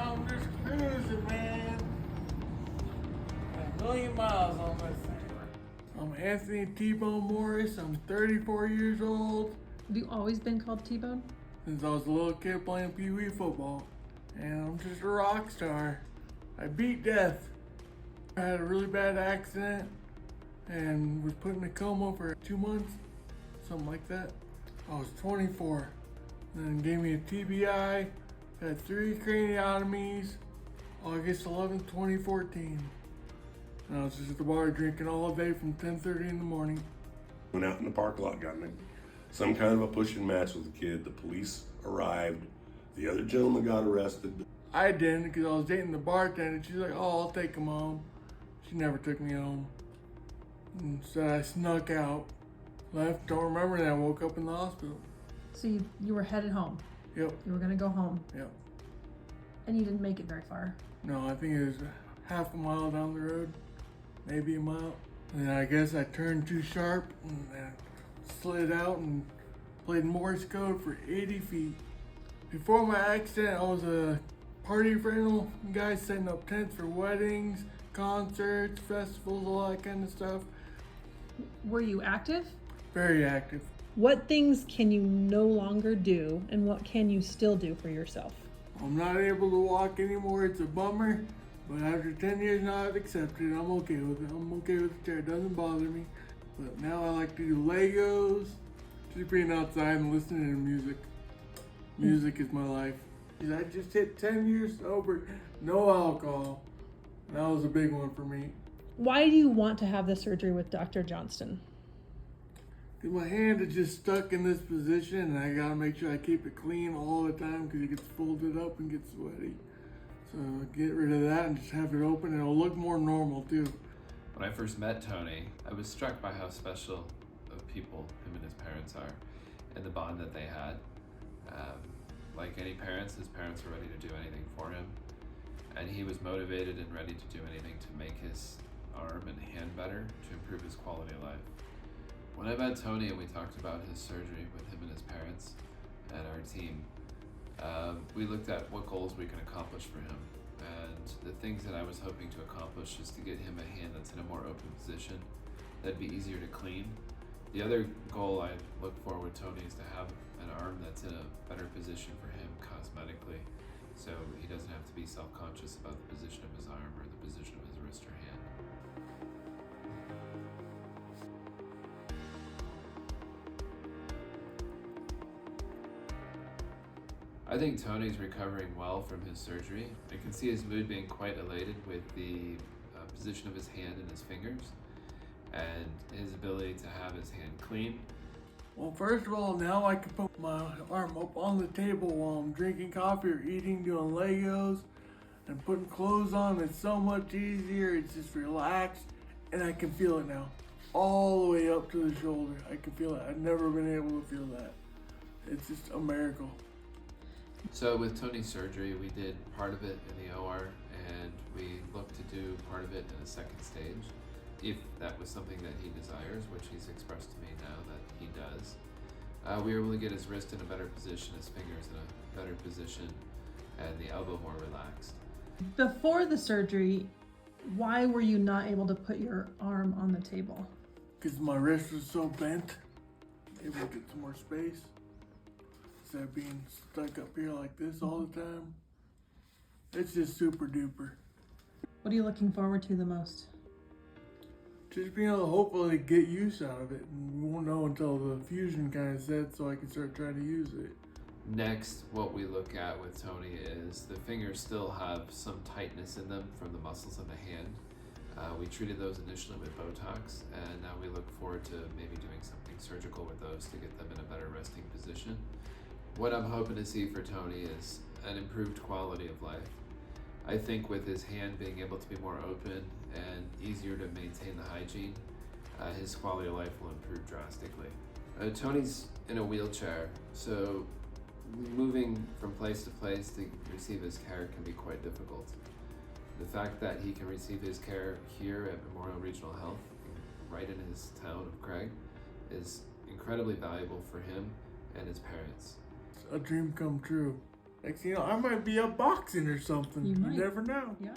I'm just cruising, man. A million miles on this thing. I'm Anthony T-Bone Morris. I'm 34 years old. Have you always been called T-Bone? Since I was a little kid playing Pee Wee football. And I'm just a rock star. I beat death. I had a really bad accident and was put in a coma for 2 months, something like that. I was 24. Then gave me a TBI, had 3 craniotomies, August 11, 2014. And I was just at the bar drinking all day from 10:30 in the morning. Went out in the parking lot, got in some kind of a pushing match with the kid. The police arrived. The other gentleman got arrested. I didn't because I was dating the bartender. She's like, oh, I'll take him home. She never took me home. And so I snuck out, left, don't remember, and I woke up in the hospital. So you were headed home. Yep, You were gonna go home, yep. and you didn't make it very far. No, I think it was half a mile down the road, maybe a mile. And I guess I turned too sharp and slid out and played Morse code for 80 feet. Before my accident, I was a party rental guy setting up tents for weddings, concerts, festivals, all that kind of stuff. Were you active? Very active. What things can you no longer do, and what can you still do for yourself? I'm not able to walk anymore. It's a bummer, but after 10 years now I've accepted it. I'm okay with it. I'm okay with the chair. It doesn't bother me. But now I like to do Legos, just being outside and listening to music. Music is my life. I just hit 10 years sober, no alcohol. That was a big one for me. Why do you want to have the surgery with Dr. Johnston? Cause my hand is just stuck in this position and I gotta make sure I keep it clean all the time because it gets folded up and gets sweaty. So get rid of that and just have it open and it'll look more normal too. When I first met Tony, I was struck by how special of people him and his parents are and the bond that they had. Like any parents, his parents were ready to do anything for him, and he was motivated and ready to do anything to make his arm and hand better to improve his quality of life. When I met Tony and we talked about his surgery with him and his parents and our team, we looked at what goals we can accomplish for him. And the things that I was hoping to accomplish is to get him a hand that's in a more open position, that'd be easier to clean. The other goal I look for with Tony is to have an arm that's in a better position for him cosmetically, so he doesn't have to be self-conscious about the position of his arm or the position of his wrist or hand. I think Tony's recovering well from his surgery. I can see his mood being quite elated with the position of his hand and his fingers, and his ability to have his hand clean. Well, first of all, now I can put my arm up on the table while I'm drinking coffee or eating, doing Legos, and putting clothes on. It's so much easier. It's just relaxed, and I can feel it now. All the way up to the shoulder. I can feel it. I've never been able to feel that. It's just a miracle. So with Tony's surgery, we did part of it in the OR, and we looked to do part of it in a second stage, if that was something that he desires, which he's expressed to me now that he does. We were able to get his wrist in a better position, his fingers in a better position, and the elbow more relaxed. Before the surgery, why were you not able to put your arm on the table? Because my wrist was so bent, able to get some more space. Instead of being stuck up here like this all the time. It's just super duper. What are you looking forward to the most? Just being able to hopefully get use out of it. And we won't know until the fusion kind of sets so I can start trying to use it. Next, what we look at with Tony is the fingers still have some tightness in them from the muscles of the hand. We treated those initially with Botox, and now we look forward to maybe doing something surgical with those to get them in a better resting position. What I'm hoping to see for Tony is an improved quality of life. I think with his hand being able to be more open and easier to maintain the hygiene, his quality of life will improve drastically. Tony's in a wheelchair, so moving from place to place to receive his care can be quite difficult. The fact that he can receive his care here at Memorial Regional Health, right in his town of Craig, is incredibly valuable for him and his parents. A dream come true. Next thing you know, I might be up boxing or something. You might. You never know. Yeah.